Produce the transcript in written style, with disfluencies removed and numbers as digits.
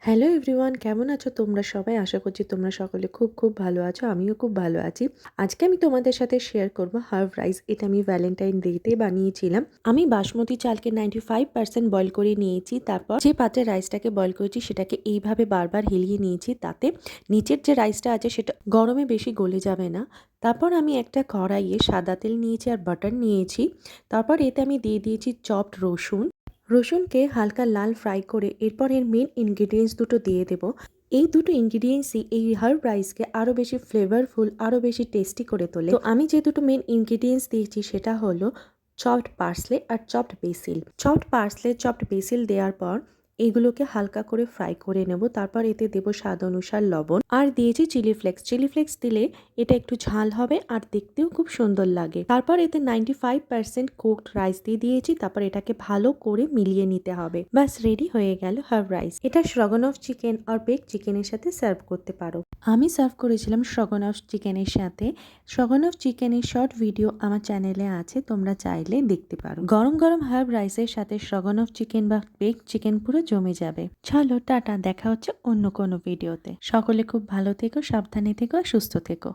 Hello everyone, কেমন আছো তোমরা সবাই? আশা করছি তোমরা সকলে খুব খুব ভালো আছো। আমিও খুব ভালো আছি। আজকে আমি তোমাদের সাথে শেয়ার করব হার্ব রাইস। এটা আমি ভ্যালেন্টাইন ডেতে বানিয়েছিলাম। আমি বাসমতি চালকে 95% বয়েল করে নিয়েছি। তারপর যে পাত্রে রাইসটাকে বয়েল করেছি সেটাকে এইভাবে বারবার হিলিয়ে নিয়েছি, তাতে নিচের যে রাইসটা আছে সেটা গরমে বেশি গলে যাবে না। তারপর আমি একটা কড়াইয়ে সাদা তেল নিয়েছি আর বাটার নিয়েছি। তারপর এতে আমি দিয়ে দিয়েছি চপড রসুনকে হালকা লাল ফ্রাই করে এরপর এর মেন ইনগ্রিডিয়েন্টস দুটো দিয়ে দেব। এই দুটো ইনগ্রিডিয়েন্টসই এই হার্ব রাইসকে আরও বেশি ফ্লেভারফুল, আরও বেশি টেস্টি করে তোলে। তো আমি যে দুটো মেন ইনগ্রিডিয়েন্টস দিয়েছি সেটা হলো চপড পার্সলে আর chopped basil. Chopped parsley, chopped basil দেওয়ার পর এইগুলোকে হালকা করে ফ্রাই করে নেব। তারপর এতে দেব স্বাদ অনুসার লবণ আর দিয়েছি চিলি ফ্লেক্স। চিলি ফ্লেক্স দিলে এটা একটু ঝাল হবে আর দেখতেও খুব সুন্দর লাগে। তারপর এতে 95% কুকড রাইস দিয়ে দিয়েছি। তারপর এটাকে ভালো করে মিলিয়ে নিতে হবে। ব্যাস রেডি হয়ে গেল হার্ব রাইস। এটা স্ট্রগনফ চিকেন আর বেক চিকেনের সাথে সার্ভ করতে পারো। আমি সার্ভ করেছিলাম স্ট্রগনফ চিকেনের সাথে। স্ট্রগনফ চিকেনের শর্ট ভিডিও আমার চ্যানেলে আছে, তোমরা চাইলে দেখতে পারো। গরম গরম হার্ব রাইসের সাথে স্ট্রগনফ চিকেন বা বেক চিকেন পুরো জমে যাবে। চলো টাটা, দেখা হচ্ছে অন্য কোনো ভিডিওতে। সকলে খুব ভালো থেকো, সাবধানে থেকো আর সুস্থ থেকো।